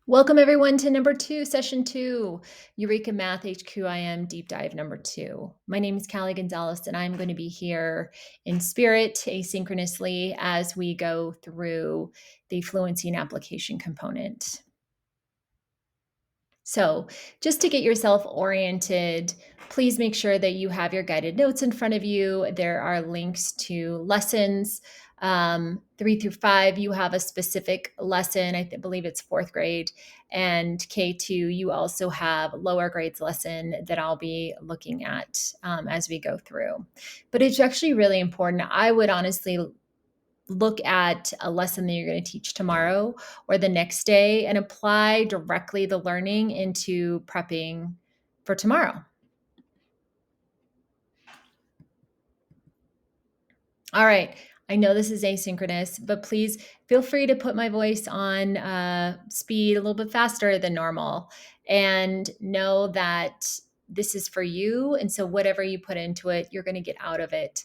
Welcome everyone to number 2, session 2, Eureka Math HQIM deep dive number 2. My name is Callie Gonzalez and I'm going to be here in spirit asynchronously as we go through the fluency and application component. So just to get yourself oriented, please make sure that you have your guided notes in front of you. There are links to lessons. 3 through 5, you have a specific lesson. Believe it's fourth grade. And K2, you also have lower grades lesson that I'll be looking at as we go through. But it's actually really important. I would honestly look at a lesson that you're going to teach tomorrow or the next day and apply directly the learning into prepping for tomorrow. All right. I know this is asynchronous, but please feel free to put my voice on speed a little bit faster than normal and know that this is for you. And so whatever you put into it, you're going to get out of it.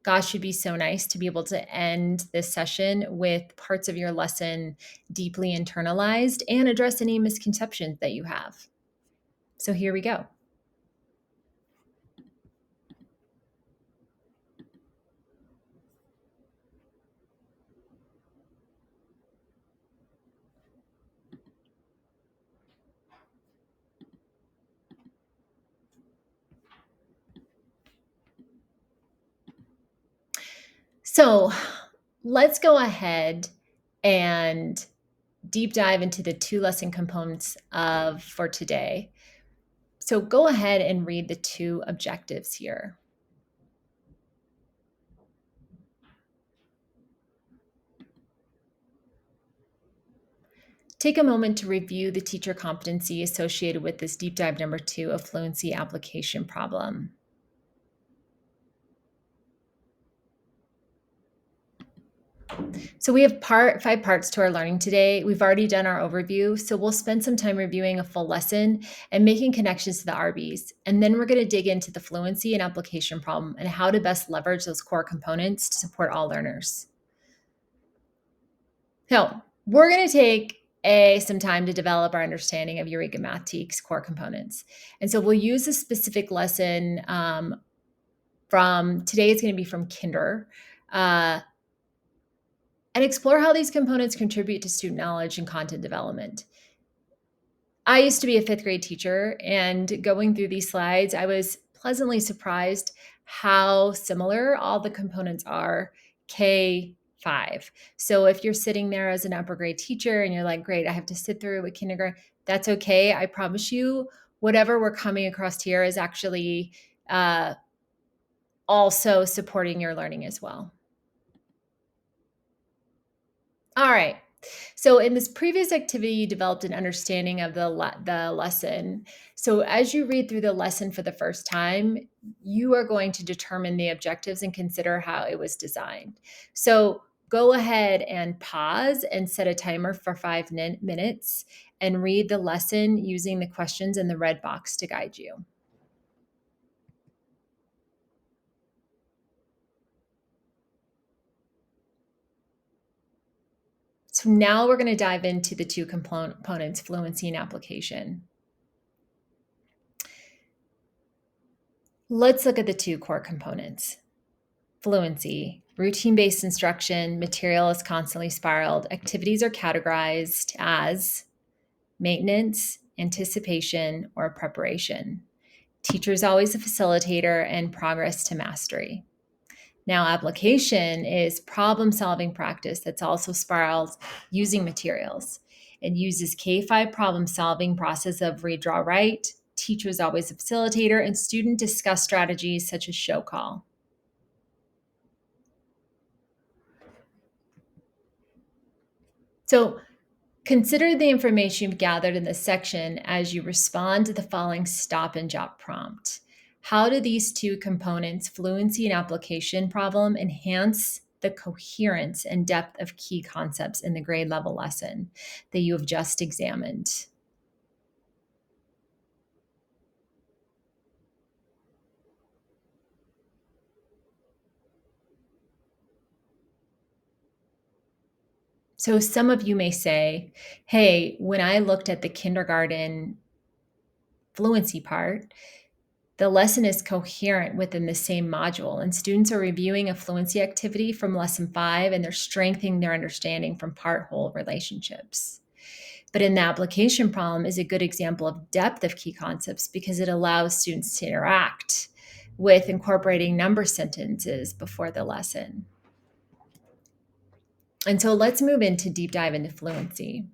Gosh, it'd be so nice to be able to end this session with parts of your lesson deeply internalized and address any misconceptions that you have. So here we go. So let's go ahead and deep dive into the 2 lesson components for today. So go ahead and read the 2 objectives here. Take a moment to review the teacher competency associated with this deep dive number 2 of fluency application problem. So we have 5 parts to our learning today. We've already done our overview, so we'll spend some time reviewing a full lesson and making connections to the RBs. And then we're going to dig into the fluency and application problem and how to best leverage those core components to support all learners. So we're going to take some time to develop our understanding of Eureka Math Teak's core components. And so we'll use a specific lesson from today. It's going to be from Kinder. And explore how these components contribute to student knowledge and content development. I used to be a 5th grade teacher, and going through these slides, I was pleasantly surprised how similar all the components are K5. So if you're sitting there as an upper grade teacher and you're like, great, I have to sit through a kindergarten, that's okay. I promise you, whatever we're coming across here is actually also supporting your learning as well. All right. So in this previous activity, you developed an understanding of the lesson. So as you read through the lesson for the first time, you are going to determine the objectives and consider how it was designed. So go ahead and pause and set a timer for 5 minutes and read the lesson using the questions in the red box to guide you. So now we're going to dive into the 2 components, fluency and application. Let's look at the 2 core components. Fluency, routine-based instruction, material is constantly spiraled. Activities are categorized as maintenance, anticipation, or preparation. Teacher is always a facilitator and progress to mastery. Now, application is problem-solving practice that's also spiraled using materials. It uses K5 problem-solving process of read, draw, write. Teacher is always a facilitator, and student discuss strategies such as show call. So consider the information you've gathered in this section as you respond to the following stop and jot prompt. How do these 2 components, fluency and application problem, enhance the coherence and depth of key concepts in the grade level lesson that you have just examined? So some of you may say, hey, when I looked at the kindergarten fluency part, the lesson is coherent within the same module, and students are reviewing a fluency activity from lesson 5, and they're strengthening their understanding from part-whole relationships. But in the application problem is a good example of depth of key concepts because it allows students to interact with incorporating number sentences before the lesson. And so let's move into deep dive into fluency.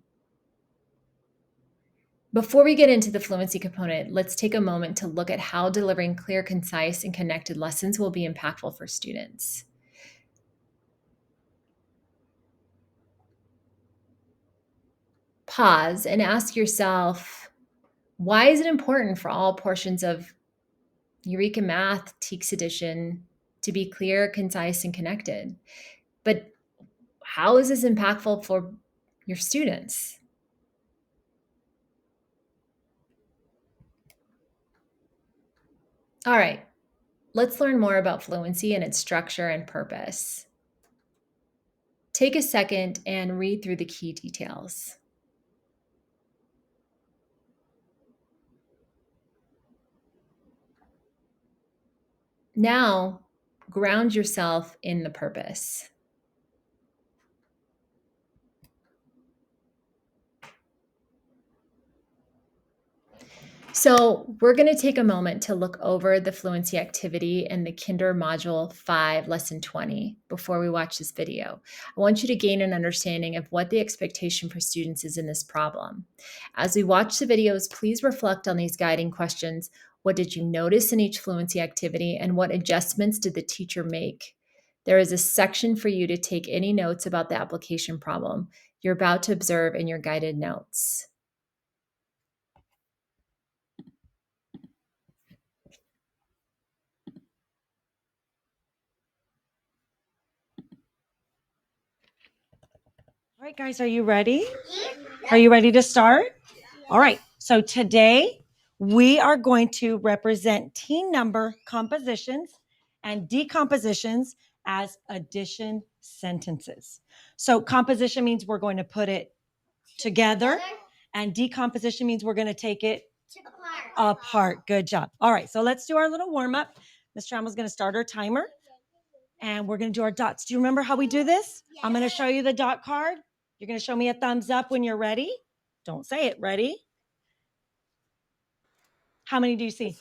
Before we get into the fluency component, let's take a moment to look at how delivering clear, concise, and connected lessons will be impactful for students. Pause and ask yourself, why is it important for all portions of Eureka Math TEKS Edition to be clear, concise, and connected? But how is this impactful for your students? All right, let's learn more about fluency and its structure and purpose. Take a second and read through the key details. Now, ground yourself in the purpose. So we're going to take a moment to look over the fluency activity in the Kinder Module 5, Lesson 20, before we watch this video. I want you to gain an understanding of what the expectation for students is in this problem. As we watch the videos, please reflect on these guiding questions. What did you notice in each fluency activity, and what adjustments did the teacher make? There is a section for you to take any notes about the application problem you're about to observe in your guided notes. All right, guys, are you ready? Are you ready to start? All right, so today we are going to represent team number compositions and decompositions as addition sentences. So composition means we're going to put it together, and decomposition means we're going to take it apart. Good job. All right, so let's do our little warm up. Ms. Trammell's going to start our timer, and we're going to do our dots. Do you remember how we do this? I'm going to show you the dot card. You're going to show me a thumbs up when you're ready. Don't say it. Ready? How many do you see?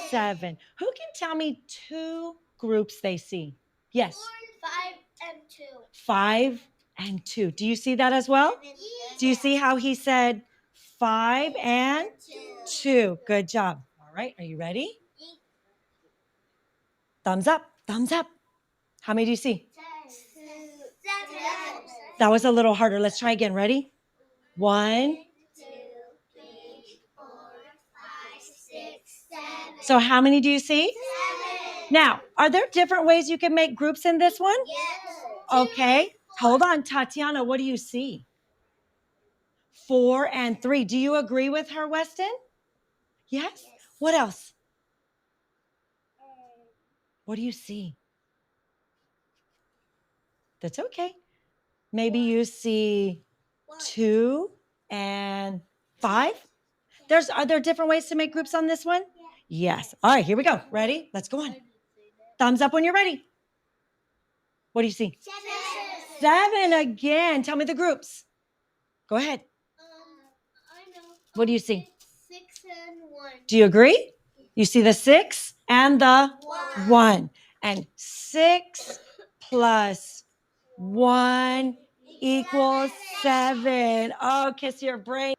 7. Who can tell me 2 groups they see? Yes. 4, 5, and 2. 5 and 2. Do you see that as well? Do you see how he said 5 and 2? Good job. All right. Are you ready? Thumbs up. Thumbs up. How many do you see? 7. That was a little harder. Let's try again. Ready? 1. 2, 3, 4, 5, 6, 7. So how many do you see? 7. Now, are there different ways you can make groups in this one? Yes. Okay. Hold on, Tatiana. What do you see? 4 and 3. Do you agree with her, Weston? Yes? What else? What do you see? That's okay. Maybe you see 2 and 5. Are there different ways to make groups on this one? Yes. All right, here we go. Ready? Let's go on. Thumbs up when you're ready. What do you see? 7 again. Tell me the groups. Go ahead. I know. What do you see? 6 and 1. Do you agree? You see the 6 and the 1. And 6 plus 1 equals 7. Oh, kiss your brain.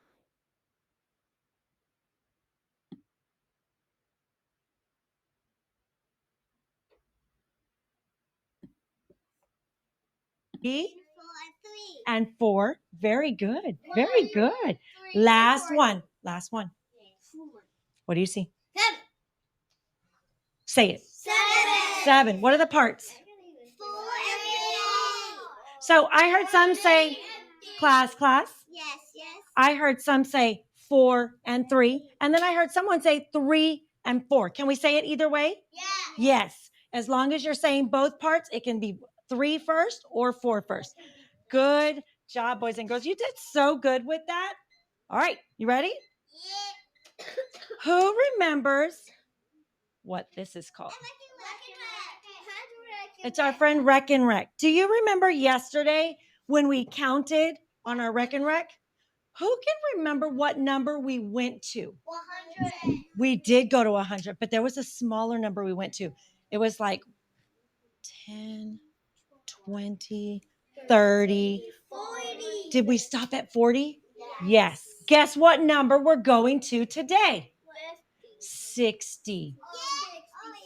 And 4. Very good. Very good. Last one. Last one. What do you see? 7. Say it. 7. 7. What are the parts? 4 and 3. So I heard some say class. Yes, yes. I heard some say 4 and 3. And then I heard someone say 3 and 4. Can we say it either way? Yes. Yes. As long as you're saying both parts, it can be 3 first or 4 first. Good job, boys and girls. You did so good with that. All right, you ready? Yeah. Who remembers what this is called? It's our friend Rec and Rec. Do you remember yesterday when we counted on our Rec and Rec? Who can remember what number we went to? 100. We did go to 100, but there was a smaller number we went to. It was like 10, 20, 30. 40. Did we stop at 40? Yes. Guess what number we're going to today? 60.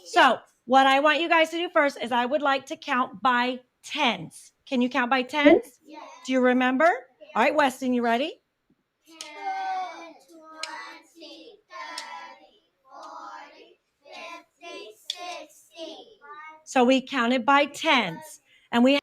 So, what I want you guys to do first is I would like to count by tens. Can you count by tens? Yes. Do you remember? All right, Weston, you ready? 10, 20, 30, 40, 50, 60. So we counted by tens. And we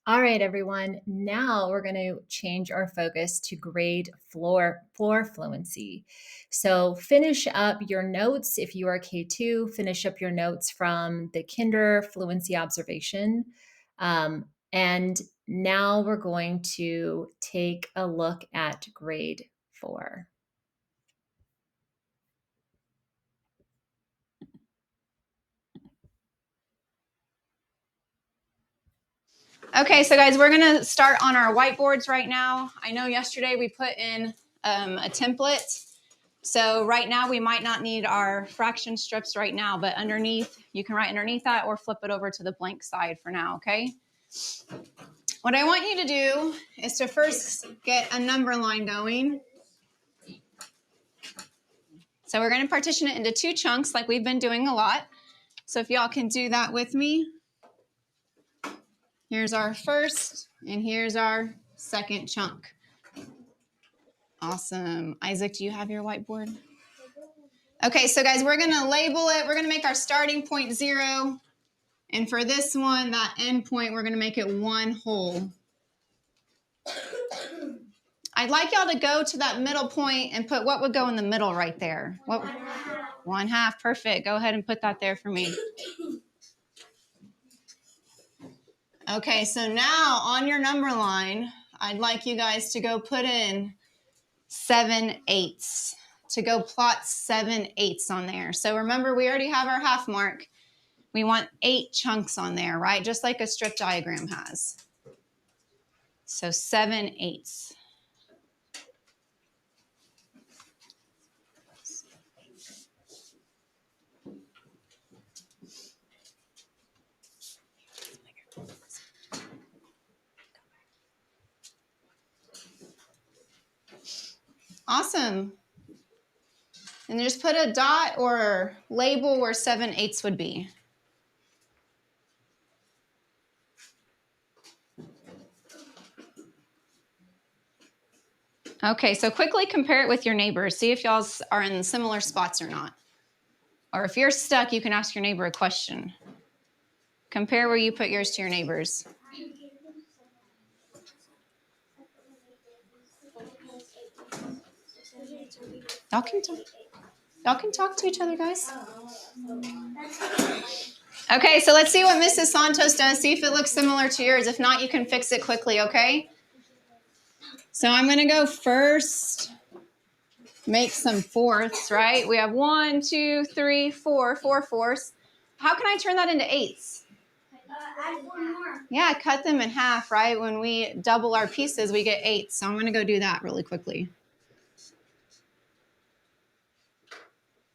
All right, everyone. Now we're going to change our focus to grade floor fluency. So finish up your notes. If you are K2, finish up your notes from the kinder fluency observation. And now we're going to take a look at grade 4. Okay, so guys, we're going to start on our whiteboards right now. I know yesterday we put in a template. So right now we might not need our fraction strips right now, but underneath, you can write underneath that or flip it over to the blank side for now, okay? What I want you to do is to first get a number line going. So we're going to partition it into 2 chunks like we've been doing a lot. So if y'all can do that with me. Here's our first, and here's our second chunk. Awesome. Isaac, do you have your whiteboard? Okay, so guys, we're going to label it. We're going to make our starting point 0. And for this one, that end point, we're going to make it 1 whole. I'd like y'all to go to that middle point and put what would go in the middle right there. What? 1/2. Perfect. Go ahead and put that there for me. Okay, so now on your number line, I'd like you guys to go put in 7/8, to go plot 7/8 on there. So remember, we already have our half mark. We want 8 chunks on there, right? Just like a strip diagram has. So 7/8. Awesome. And just put a dot or label where 7/8 would be. Okay, so quickly compare it with your neighbors. See if y'all are in similar spots or not. Or if you're stuck, you can ask your neighbor a question. Compare where you put yours to your neighbors. Y'all can talk to each other, guys. Okay, so let's see what Mrs. Santos does. See if it looks similar to yours. If not, you can fix it quickly, okay? So I'm going to go first. Make some fourths, right? We have 1, 2, 3, 4, 4 fourths. How can I turn that into 8s? Add 4 more. Yeah, cut them in half, right? When we double our pieces, we get 8s. So I'm going to go do that really quickly.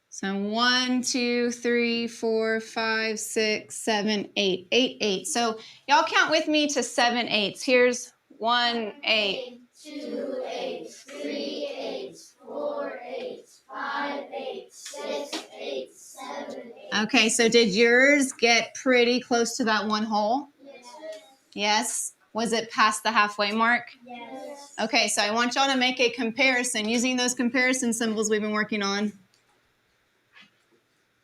So 1, 2, 3, 4, 5, 6, 7, 8. 8, 8. So y'all count with me to 7/8. Here's 1 8. 2 8, 3 8, 4 8, 5 8, 6 8, 7 8. Okay, so did yours get pretty close to that 1 whole? Yes. Yes. Was it past the halfway mark? Yes. Okay, so I want y'all to make a comparison using those comparison symbols we've been working on.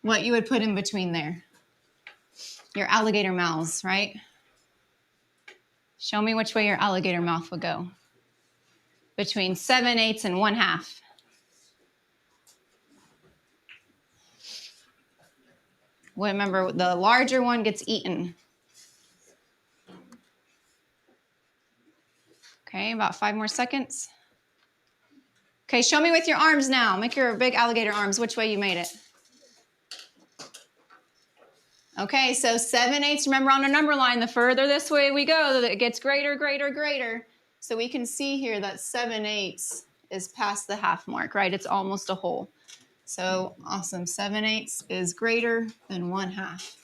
What you would put in between there. Your alligator mouths, right? Show me which way your alligator mouth would go. Between 7/8 and 1/2. Well, remember, the larger one gets eaten. Okay, about 5 more seconds. Okay, show me with your arms now. Make your big alligator arms, which way you made it. Okay, so 7/8, remember on a number line, the further this way we go, it gets greater, greater, greater. So we can see here that 7/8 is past the half mark, right? It's almost a whole. So awesome, 7/8 is greater than 1/2.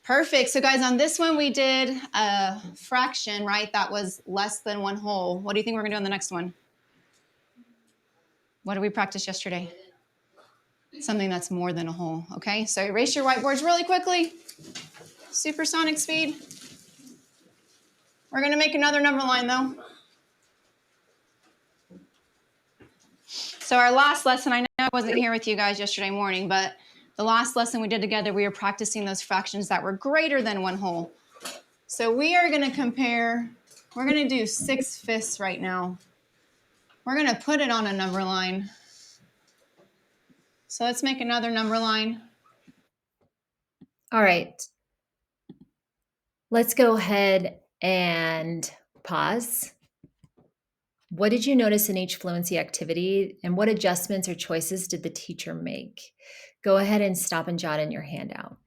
Perfect, so guys, on this one we did a fraction, right? That was less than 1 whole. What do you think we're gonna do on the next one? What did we practice yesterday? Something that's more than a whole, okay? So erase your whiteboards really quickly. Supersonic speed. We're gonna make another number line though. So our last lesson, I know I wasn't here with you guys yesterday morning, but the last lesson we did together, we were practicing those fractions that were greater than 1 whole. So we are gonna compare, we're gonna do 6/5 right now. We're gonna put it on a number line. So let's make another number line. All right. Let's go ahead and pause. What did you notice in each fluency activity, and what adjustments or choices did the teacher make? Go ahead and stop and jot in your handout.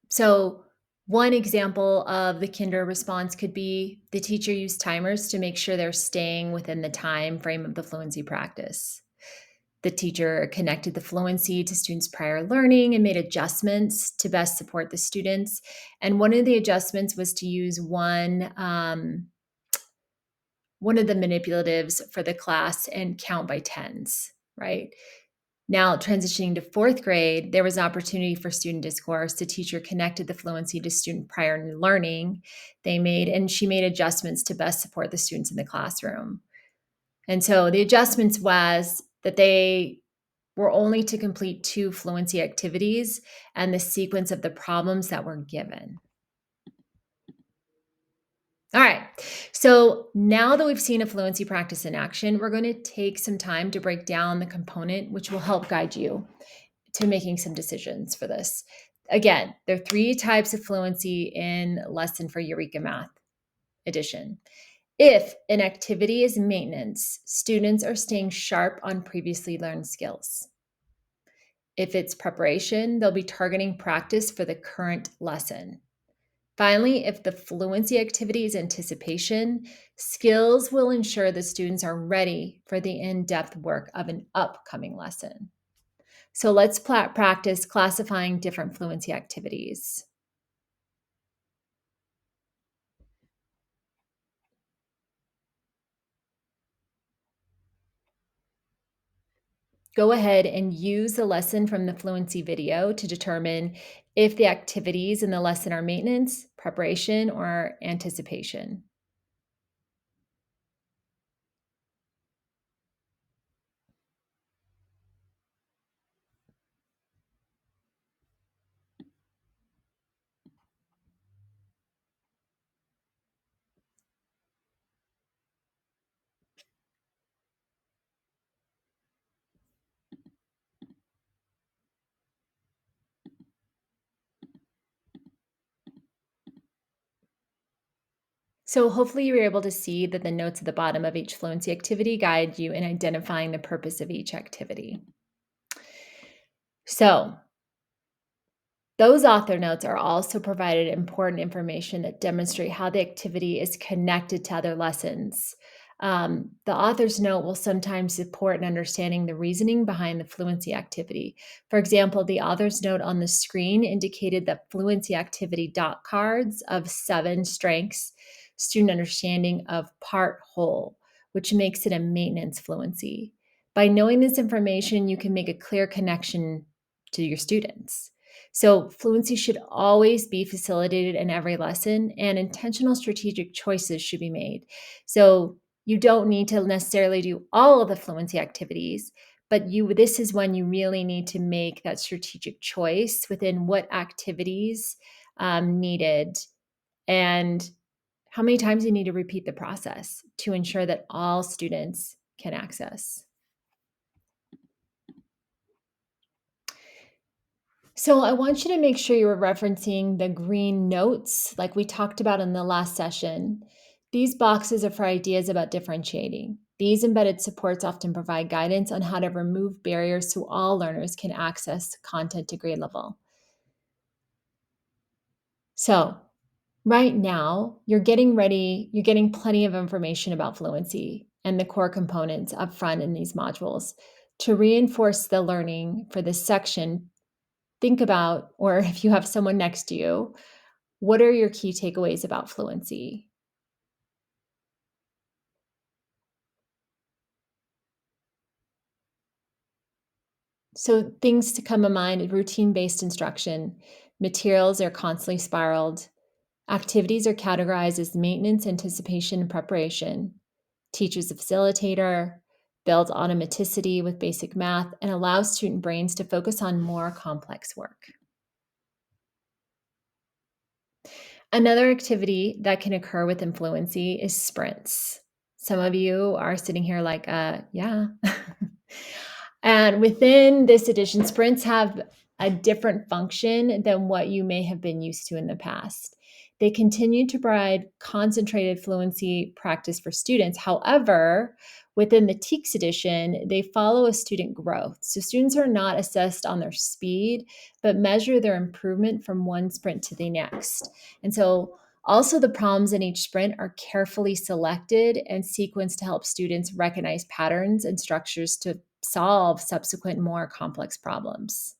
So one example of the kinder response could be the teacher used timers to make sure they're staying within the time frame of the fluency practice. The teacher connected the fluency to students' prior learning and made adjustments to best support the students. And one of the adjustments was to use one of the manipulatives for the class and count by tens, right? Now, transitioning to 4th grade, there was an opportunity for student discourse. The teacher connected the fluency to student prior learning she made adjustments to best support the students in the classroom. And so the adjustments was that they were only to complete 2 fluency activities and the sequence of the problems that were given. All right, so now that we've seen a fluency practice in action, we're going to take some time to break down the component, which will help guide you to making some decisions for this. Again, there are 3 types of fluency in lesson for Eureka Math Edition. If an activity is maintenance, students are staying sharp on previously learned skills. If it's preparation, they'll be targeting practice for the current lesson. Finally, if the fluency activity is anticipation, skills will ensure the students are ready for the in-depth work of an upcoming lesson. So let's practice classifying different fluency activities. Go ahead and use the lesson from the fluency video to determine if the activities in the lesson are maintenance, preparation, or anticipation. So hopefully you were able to see that the notes at the bottom of each fluency activity guide you in identifying the purpose of each activity. So those author notes are also provided important information that demonstrate how the activity is connected to other lessons. The author's note will sometimes support in understanding the reasoning behind the fluency activity. For example, the author's note on the screen indicated that fluency activity dot cards of 7 strengths, student understanding of part whole, which makes it a maintenance fluency. By knowing this information, you can make a clear connection to your students. So fluency should always be facilitated in every lesson, and intentional strategic choices should be made. So you don't need to necessarily do all of the fluency activities, but this is when you really need to make that strategic choice within what activities needed and how many times you need to repeat the process to ensure that all students can access. So I want you to make sure you're referencing the green notes like we talked about in the last session. These boxes are for ideas about differentiating. These embedded supports often provide guidance on how to remove barriers so all learners can access content to grade level. So right now, you're getting plenty of information about fluency and the core components up front in these modules. To reinforce the learning for this section, think about, or if you have someone next to you, what are your key takeaways about fluency? So things to come to mind: routine-based instruction, materials are constantly spiraled, activities are categorized as maintenance, anticipation, and preparation, teaches a facilitator, builds automaticity with basic math, and allows student brains to focus on more complex work. Another activity that can occur within fluency is sprints. Some of you are sitting here like, yeah. And within this edition, sprints have a different function than what you may have been used to in the past. They continue to provide concentrated fluency practice for students. However, within the TEACS edition, they follow a student growth. So students are not assessed on their speed, but measure their improvement from one sprint to the next. And so also, the problems in each sprint are carefully selected and sequenced to help students recognize patterns and structures to solve subsequent more complex problems.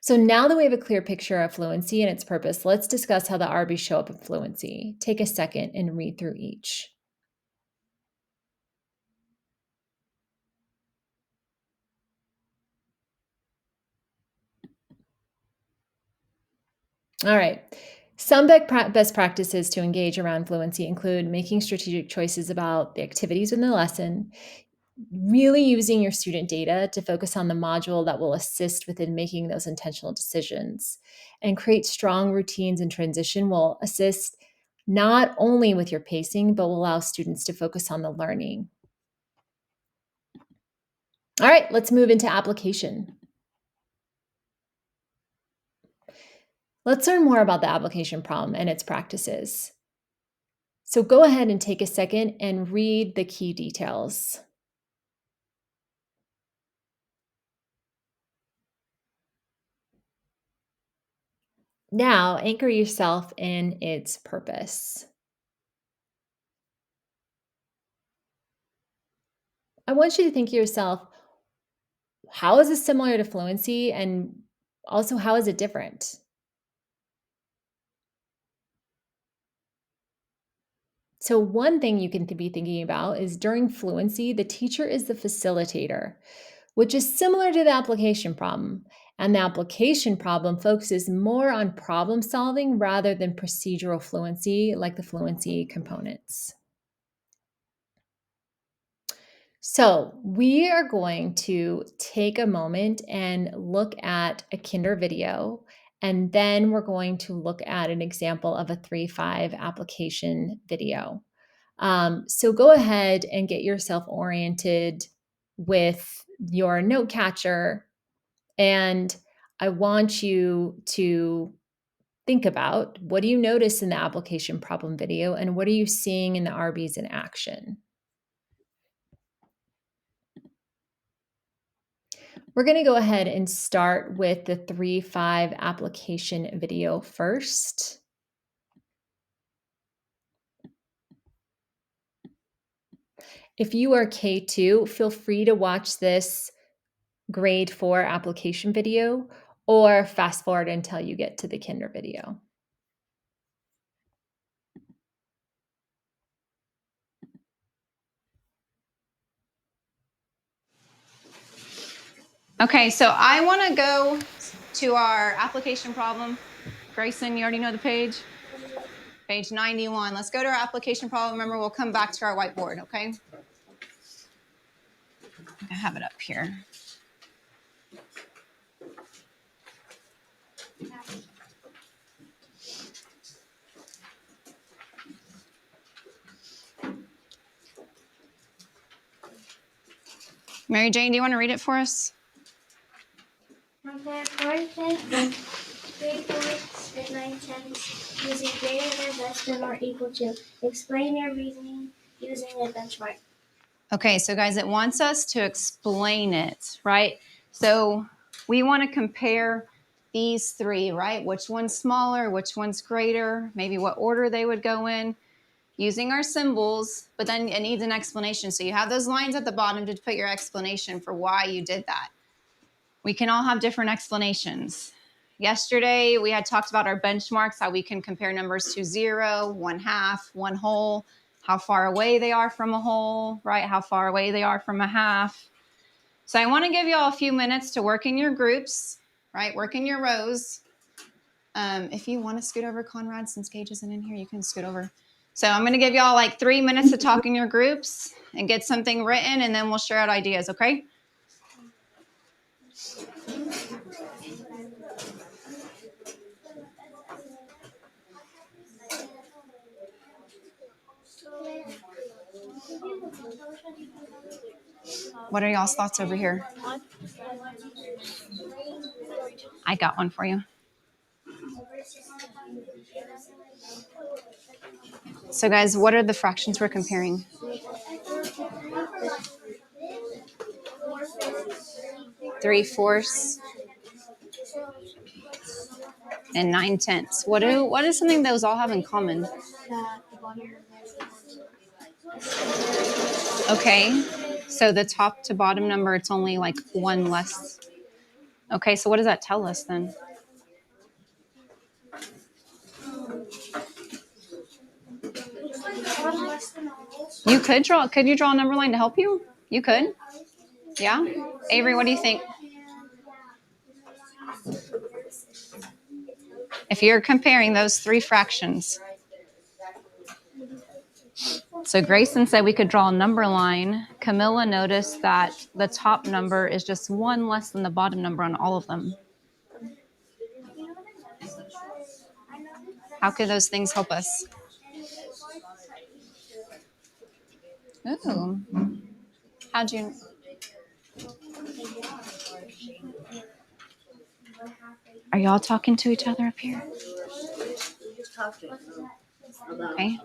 So now that we have a clear picture of fluency and its purpose, let's discuss how the RBs show up in fluency. Take a second and read through each. All right. Some best practices to engage around fluency include making strategic choices about the activities in the lesson, really using your student data to focus on the module that will assist within making those intentional decisions, and create strong routines and transition will assist not only with your pacing, but will allow students to focus on the learning. All right, let's move into application. Let's learn more about the application problem and its practices. So go ahead and take a second and read the key details. Now, anchor yourself in its purpose. I want you to think to yourself, how is this similar to fluency? And also, how is it different? So, one thing you can be thinking about is during fluency, the teacher is the facilitator, which is similar to the application problem. And the application problem focuses more on problem solving rather than procedural fluency, like the fluency components. So, we are going to take a moment and look at a kinder video, and then we're going to look at an example of a 3-5 application video. So, go ahead and get yourself oriented with your note catcher, and I want you to think about, what do you notice in the application problem video, and what are you seeing in the RBs in action? We're going to go ahead and start with the 3-5 application video first. If you are K2, feel free to watch this grade 4 application video or fast forward until you get to the kinder video. Okay, so I want to go to our application problem. Grayson, you already know the page? Page 91. Let's go to our application problem. Remember, we'll come back to our whiteboard, okay? I have it up here. Mary Jane, do you want to read it for us? 3/4 and 9/10 using greater than, less than, or equal to. Explain your reasoning using a benchmark. Okay, so guys, it wants us to explain it, right? So we want to compare these three, right? Which one's smaller, which one's greater, maybe what order they would go in, using our symbols, but then it needs an explanation. So you have those lines at the bottom to put your explanation for why you did that. We can all have different explanations. Yesterday, we had talked about our benchmarks, how we can compare numbers to 0, 1/2, 1 whole, how far away they are from a whole, right? How far away they are from a half. So I want to give you all a few minutes to work in your groups, right? Work in your rows. If you want to scoot over, Conrad, since Gage isn't in here, you can scoot over. So I'm going to give you all like 3 minutes to talk in your groups and get something written, and then we'll share out ideas, okay? What are y'all's thoughts over here? I got one for you. So guys, what are the fractions we're comparing? 3/4 and 9/10. What is something those all have in common? Okay, so the top to bottom number, it's only like one less. Okay, so what does that tell us then? Could you draw a number line to help you? You could? Yeah? Avery, what do you think? If you're comparing those three fractions. So Grayson said we could draw a number line. Camilla noticed that the top number is just one less than the bottom number on all of them. How could those things help us? Ooh. How'd you? Are y'all talking to each other up here? Okay.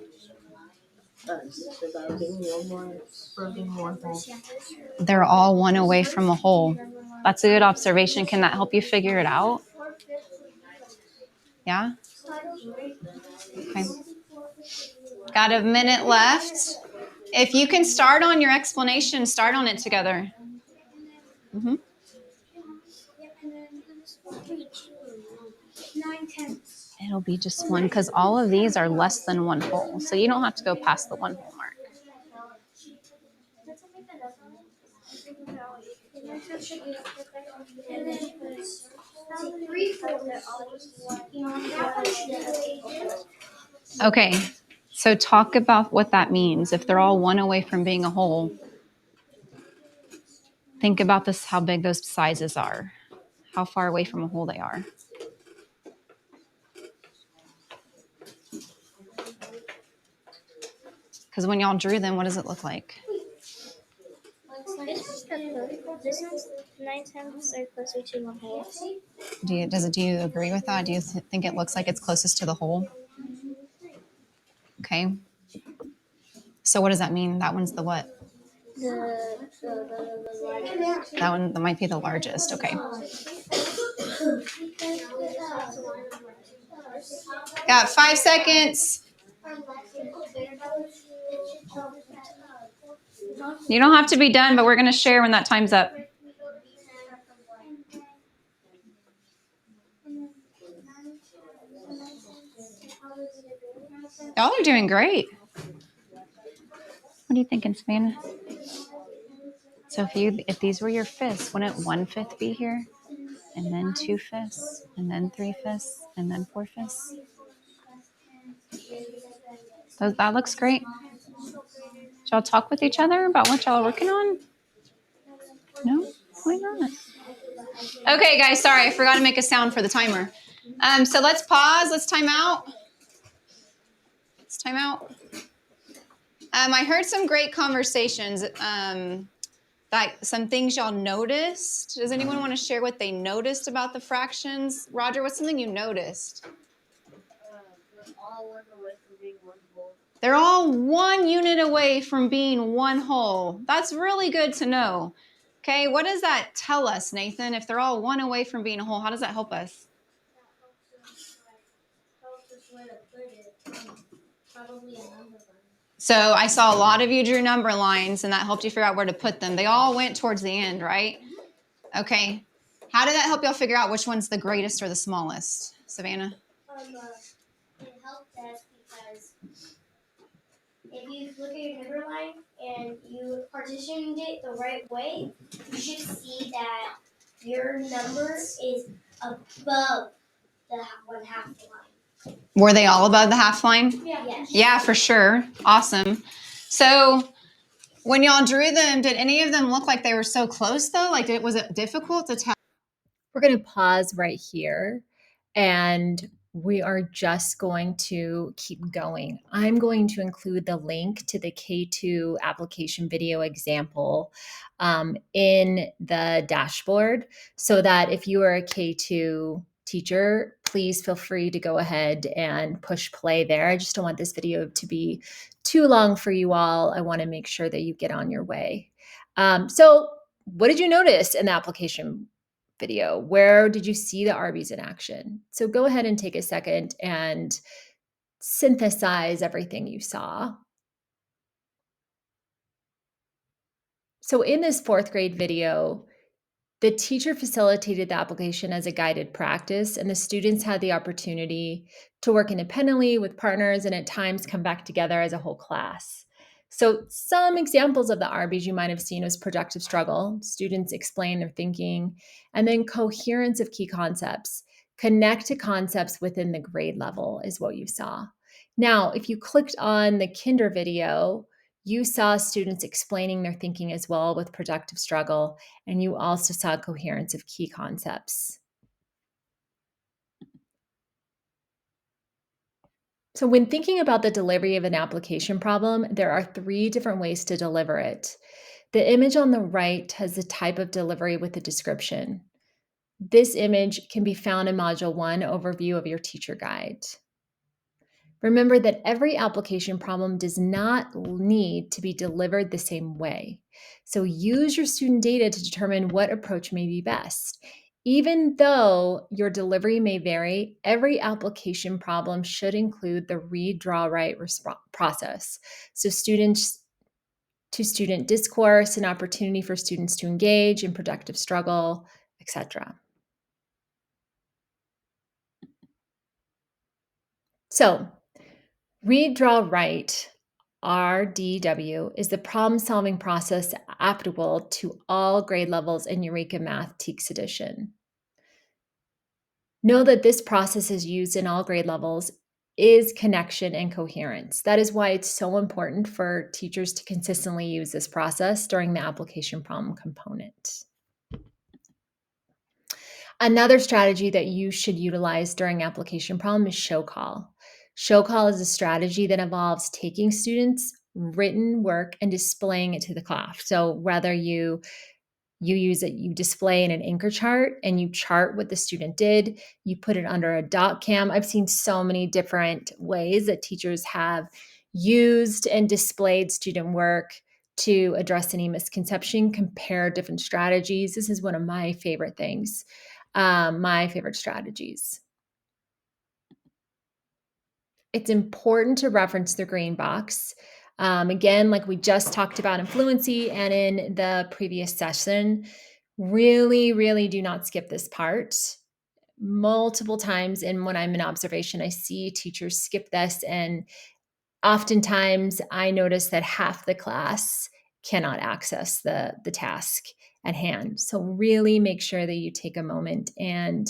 They're all one away from a whole. That's a good observation. Can that help you figure it out? Yeah? Okay. Got a minute left. If you can start on your explanation, start on it together. Mm-hmm. It'll be just one because all of these are less than one whole. So you don't have to go past the one whole mark. Okay, so talk about what that means. If they're all one away from being a whole, think about this, how big those sizes are, how far away from a whole they are. Because when y'all drew them, what does it look like? This one's 9/10 are closer to one whole. Do you agree with that? Do you think it looks like it's closest to the whole? Okay. So what does that mean? That one's the what? The largest. That one that might be the largest. Okay. Got 5 seconds. You don't have to be done, but we're going to share when that time's up. Y'all are doing great. What are you thinking, Savannah? So if these were your fifths, wouldn't 1/5 be here? And then 2/5, and then 3/5, and then 4/5? That looks great. Did y'all talk with each other about what y'all are working on? No? Why not? Okay, guys, sorry, I forgot to make a sound for the timer. So let's pause. Let's time out. Let's time out. I heard some great conversations. some things y'all noticed. Does anyone want to share what they noticed about the fractions? Roger, what's something you noticed? They're all one away from being one whole. They're all 1 unit away from being one whole. That's really good to know. Okay, what does that tell us, Nathan? If they're all 1 away from being a whole, how does that help us? That helps us where to put it. Probably a number line. So I saw a lot of you drew number lines, and that helped you figure out where to put them. They all went towards the end, right? Okay. How did that help y'all figure out which one's the greatest or the smallest? Savannah? It helped us because if you look at your number line and you partitioned it the right way, you should see that your number is above the 1/2 line. Were they all above the half line? Yeah. Yes. Yeah, for sure. Awesome. So when y'all drew them, did any of them look like they were so close though? Like, was it difficult to tell? We're going to pause right here and we are just going to keep going. I'm going to include the link to the K2 application video example in the dashboard so that if you are a K2 teacher, please feel free to go ahead and push play there. I just don't want this video to be too long for you all. I want to make sure that you get on your way. So what did you notice in the application video? Where did you see the Arby's in action? So go ahead and take a second and synthesize everything you saw. So in this 4th grade video, the teacher facilitated the application as a guided practice, and the students had the opportunity to work independently with partners and at times come back together as a whole class. So some examples of the RBs you might have seen was productive struggle, students explain their thinking, and then coherence of key concepts. Connect to concepts within the grade level is what you saw. Now, if you clicked on the kinder video, you saw students explaining their thinking as well with productive struggle, and you also saw coherence of key concepts. So when thinking about the delivery of an application problem, there are 3 different ways to deliver it. The image on the right has the type of delivery with a description. This image can be found in Module 1 overview of your teacher guide. Remember that every application problem does not need to be delivered the same way. So use your student data to determine what approach may be best. Even though your delivery may vary, every application problem should include the read, draw, write process. So students to student discourse, an opportunity for students to engage in productive struggle, etc. So read, draw, write, RDW, is the problem-solving process applicable to all grade levels in Eureka Math TEKS edition. Know that this process is used in all grade levels is connection and coherence. That is why it's so important for teachers to consistently use this process during the application problem component. Another strategy that you should utilize during application problem is show call. Show call is a strategy that involves taking students' written work and displaying it to the class. So whether you use it, you display in an anchor chart and you chart what the student did, you put it under a dot cam. I've seen so many different ways that teachers have used and displayed student work to address any misconception, compare different strategies. This is one of my favorite things, my favorite strategies. It's important to reference the green box. Again, like we just talked about in fluency and in the previous session, really do not skip this part. Multiple times when I'm in observation, I see teachers skip this, and oftentimes I notice that half the class cannot access the task at hand. So really make sure that you take a moment and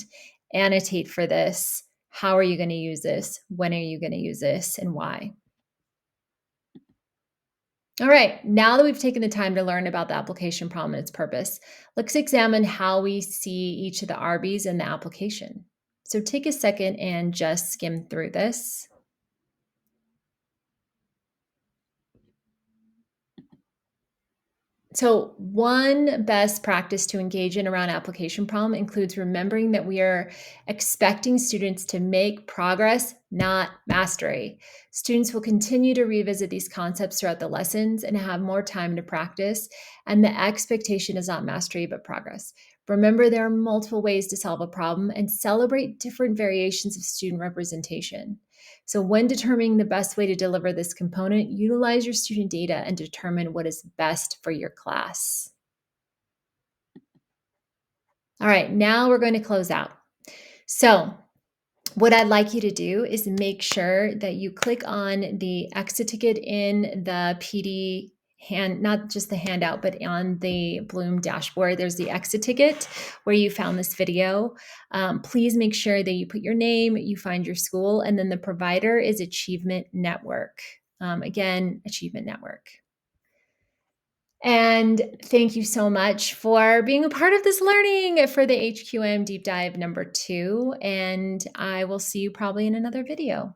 annotate for this. How are you going to use this? When are you going to use this, and why? All right, now that we've taken the time to learn about the application problem and its purpose, let's examine how we see each of the RBs in the application. So take a second and just skim through this. So one best practice to engage in around application problem includes remembering that we are expecting students to make progress, not mastery. Students will continue to revisit these concepts throughout the lessons and have more time to practice, and the expectation is not mastery, but progress. Remember, there are multiple ways to solve a problem and celebrate different variations of student representation. So when determining the best way to deliver this component, utilize your student data and determine what is best for your class. All right, now we're going to close out. So what I'd like you to do is make sure that you click on the exit ticket in the PD not just the handout, but on the Bloom dashboard, there's the exit ticket where you found this video. Please make sure that you put your name, you find your school, and then the provider is Achievement Network. Again, Achievement Network. And thank you so much for being a part of this learning for the HQM Deep Dive number 2. And I will see you probably in another video.